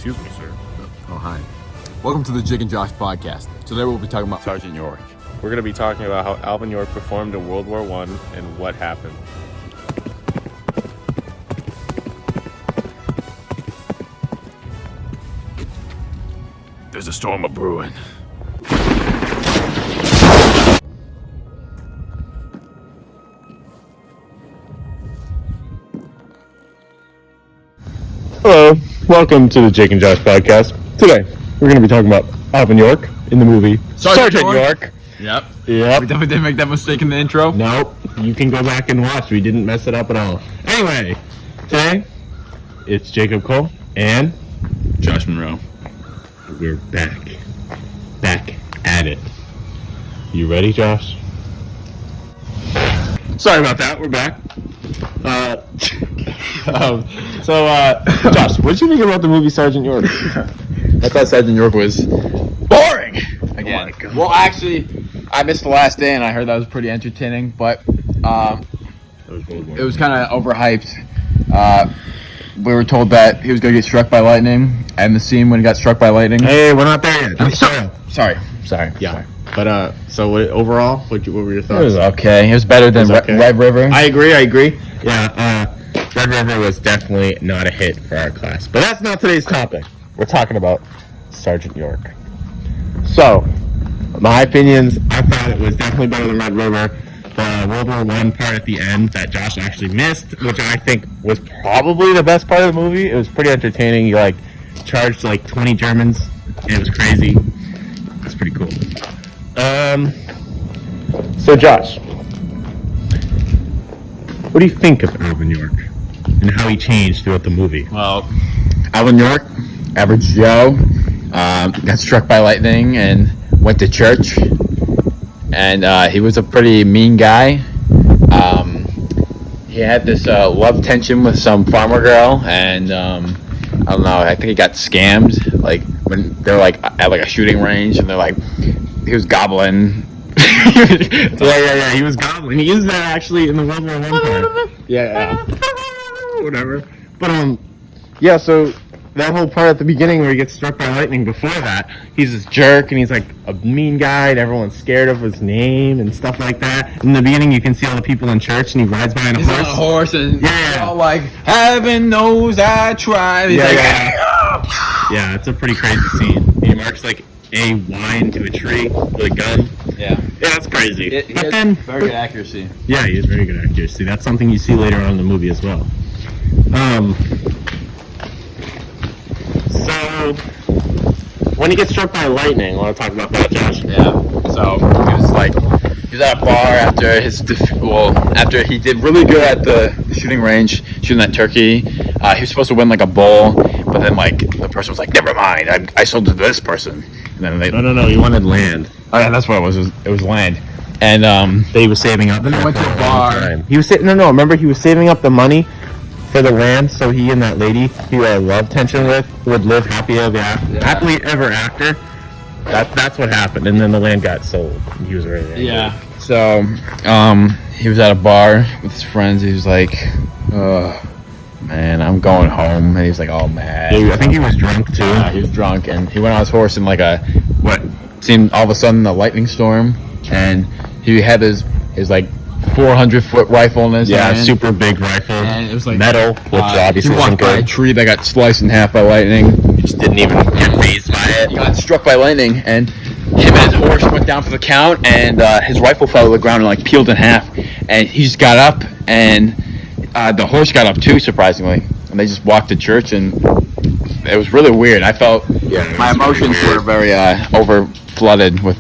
Excuse me, sir. Oh, hi. Welcome to the Jake and Josh podcast. Today we'll be talking about Sergeant York. We're going to be talking about how Alvin York performed in World War I and what happened. There's a storm a-brewing. Hello, welcome to the Jake and Josh podcast. Today, we're going to be talking about Alvin York in the movie Sergeant York. Yep. We Yep. definitely didn't make that mistake in the intro. Nope. You can go back and watch. We didn't mess it up at all. Anyway, today, it's Jacob Cole and Josh Monroe. we're back. Back at it. You ready, Josh? Sorry about that. We're back. Josh, what did you think about the movie Sergeant York? I thought Sergeant York was boring again. Oh my God. Well, actually, I missed the last day, and I heard that was pretty entertaining, but it was kind of overhyped. We were told that he was going to get struck by lightning, and the scene when he got struck by lightning. Hey, we're not there yet. Sorry. Yeah. But overall, what were your It thoughts? was okay. It was better than okay. Red River. I agree. Yeah, Red River was definitely not a hit for our class. But that's not today's topic. We're talking about Sergeant York. So, my opinions, I thought it was definitely better than Red River. The World War I part at the end that Josh actually missed, which I think was probably the best part of the movie. It was pretty entertaining. He, charged, 20 Germans, and it was crazy. It's pretty cool. So Josh, what do you think of Alvin York and how he changed throughout the movie? Well, Alvin York, average Joe, got struck by lightning and went to church. And he was a pretty mean guy. He had this love tension with some farmer girl, and I don't know. I think he got scammed. When they're at a shooting range, and he was gobbling. Yeah. He was gobbling. He used that actually in the World War I part. Yeah. Whatever. But yeah. So that whole part at the beginning where he gets struck by lightning. Before that, he's this jerk, and he's a mean guy, and everyone's scared of his name and stuff like that. In the beginning, you can see all the people in church, and he rides by on a He's horse. on a horse, and Yeah. all heaven knows I tried. He's Yeah, it's a pretty crazy scene. He marks a Y into a tree with a gun. Yeah. Yeah, that's crazy. He But has then, very good accuracy. yeah, he has very good accuracy. That's something you see later on in the movie as well. So when he gets struck by lightning, I want to talk about that, Josh. Yeah. So he was at a bar after he did really good at the shooting range, shooting that turkey. He was supposed to win a bowl, but then the person was like, "Never mind, I sold it to this person." And then No, he wanted land. Oh yeah, that's what it was. It was land, and That he was saving up. Then he for went to for a long bar. time. He was remember he was saving up the money for the land, so he and that lady he had a love tension with would live happily ever after. That's what happened, and then the land got sold. And he was very angry. yeah. So he was at a bar with his friends. He was like, "Oh man, I'm going home," and he was all mad. I think he was drunk too. He was drunk, and he went on his horse in what seemed all of a sudden a lightning storm, and he had his 400-foot rifle in his hand. Super big rifle, And it was metal, which obviously he isn't walked by a good. tree that got sliced in half by lightning. He just didn't even get phased by it. He got struck by lightning, and him and his horse went down for the count, and his rifle fell to the ground and peeled in half. And he just got up, and the horse got up too, surprisingly. And they just walked to church, and it was really weird. I felt my emotions were very over flooded with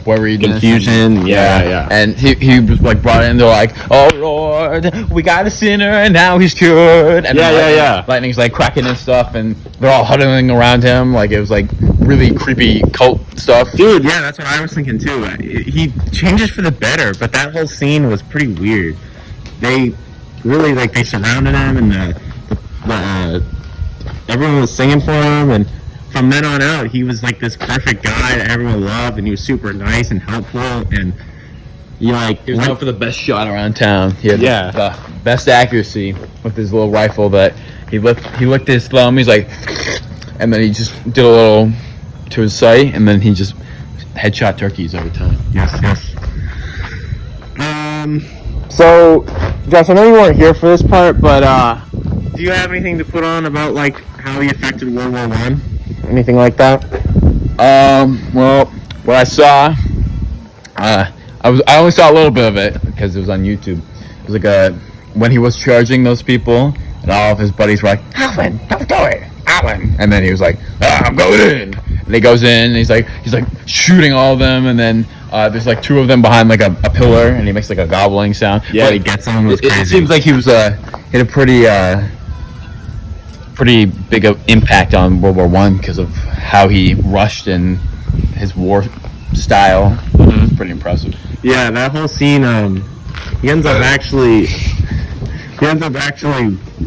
worried Confusion, yeah. And he was brought in. They're like, "Oh Lord, we got a sinner, and now he's cured." And Yeah. Lightning's cracking and stuff, and they're all huddling around him. It was really creepy cult stuff. Dude, yeah, that's what I was thinking too. He changes for the better, but that whole scene was pretty weird. They really they surrounded him, and everyone was singing for him, and from then on out, he was this perfect guy that everyone loved, and he was super nice and helpful, and he was known for the best shot around town. He had Yeah. the best accuracy with his little rifle that he licked his thumb. He's like, and then he just did a little to his sight, and then he just headshot turkeys every time. Yes. So, Josh, I know you weren't here for this part, but do you have anything to put on about like how he affected World War One? Anything like that? Well, what I saw, I only saw a little bit of it because it was on YouTube. It was like when he was charging those people, and all of his buddies were like, "Alvin, don't do it, Alvin!" And then he was like, "I'm going in." And he goes in, and he's like shooting all of them, and then there's like two of them behind like a pillar, and he makes like a gobbling sound. Yeah, but he gets on. It seems like he was had a pretty big impact on World War One because of how he rushed and his war style. Mm-hmm. It's pretty impressive. Yeah, that whole scene. He ends up actually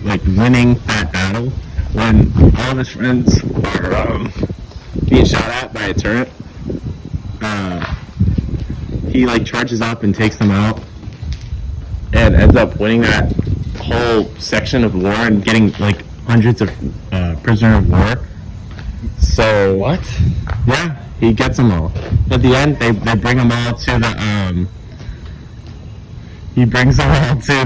like winning that battle when all of his friends are being shot at by a turret. He like charges up and takes them out, and ends up winning that whole section of war and getting like hundreds of prisoner of war. So What? yeah, he gets them all. At the end, they bring them all to the he brings them all to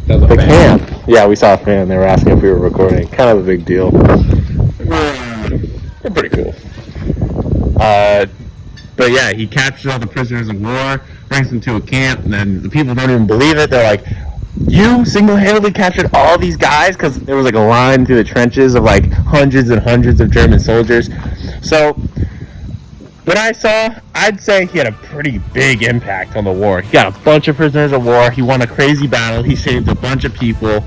the camp. Yeah, we saw a fan. They were asking if we were recording. Kind of a big deal. They're pretty cool. But yeah, he captures all the prisoners of war, brings them to a camp, and then the people don't even believe it. They're like, "You single-handedly captured all these guys?" Because there was like a line through the trenches of like hundreds and hundreds of German soldiers. So what I saw, I'd say he had a pretty big impact on the war. He got a bunch of prisoners of war. He won a crazy battle. He saved a bunch of people.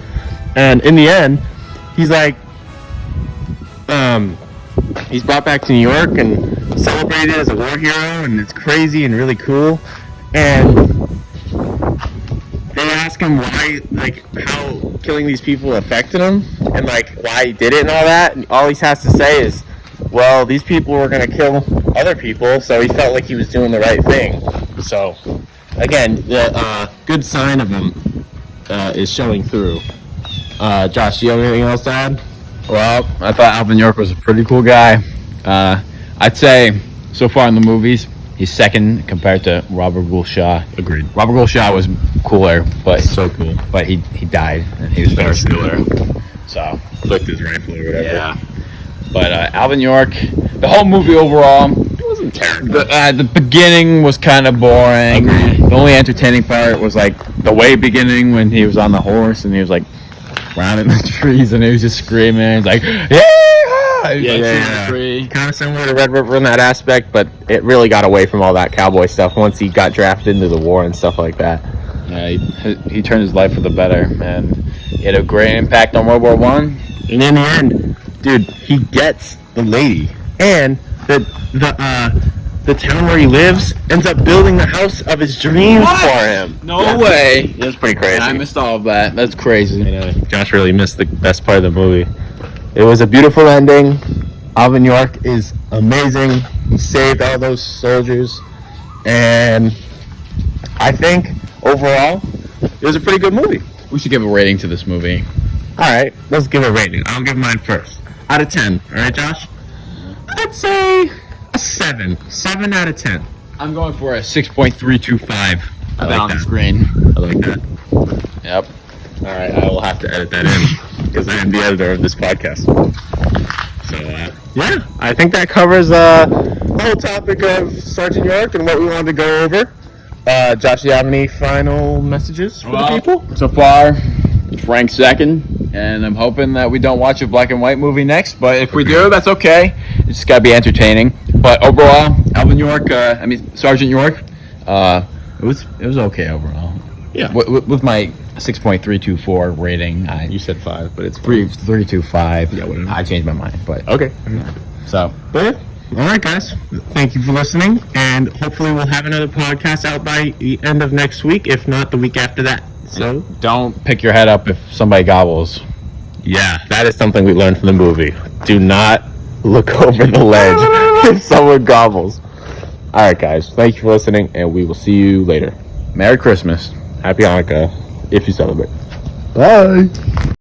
And in the end, he's like, he's brought back to New York and celebrated as a war hero, and it's crazy and really cool. And they ask him why, like, how killing these people affected him, and like why he did it and all that. And all he has to say is, well, these people were gonna kill other people, so he felt like he was doing the right thing. So, again, the good sign of him is showing through. Josh, do you have anything else to add? Well, I thought Alvin York was a pretty cool guy. I'd say so far in the movies, he's second compared to Robert Gould Shaw. Agreed. Robert Gould Shaw was cooler, but So cool. but he died and he was very cooler. So Flicked his rifle or whatever. yeah, but Alvin York, the whole movie overall, It wasn't terrible. the beginning was kind of boring. Agreed. The only entertaining part was like the way beginning when he was on the horse and he was like rounding the trees and he was just screaming. He's like, yeah. Kind of similar to Red River in that aspect, but it really got away from all that cowboy stuff once he got drafted into the war and stuff like that. Yeah, he turned his life for the better, and he had a great impact on World War One. And in the end, dude, he gets the lady, and the town where he lives ends up building the house of his dreams for him. No way. It was pretty crazy. I missed all of that. That's crazy. You know, Josh really missed the best part of the movie. It was a beautiful ending. Alvin York is amazing. He saved all those soldiers, and I think overall it was a pretty good movie. We should give a rating to this movie. All right, let's give a rating. I'll give mine first. Out of 10. All right, Josh? I'd say a 7. 7 out of 10. I'm going for a 6.325. I like on the that. screen. I like that. Yep. All right, I will have to edit that in because I am the editor of this podcast. So, yeah, I think that covers the whole topic of Sergeant York and what we wanted to go over. Josh, do you have any final messages for the people? So far, it's ranked second, and I'm hoping that we don't watch a black and white movie next. But if we do, that's okay. It's just gotta be entertaining. But overall, Sergeant York, it was okay overall. Yeah. With my 6.324 rating, You said 5, but it's 3.25. Yeah, whatever. I changed my mind, but Okay. so. But yeah. All right, guys. Thank you for listening, and hopefully we'll have another podcast out by the end of next week, if not the week after that. So, Don't pick your head up if somebody gobbles. yeah, that is something we learned from the movie. Do not look over the ledge if someone gobbles. All right, guys. Thank you for listening, and we will see you later. Merry Christmas. Happy Hanukkah, if you celebrate. Bye.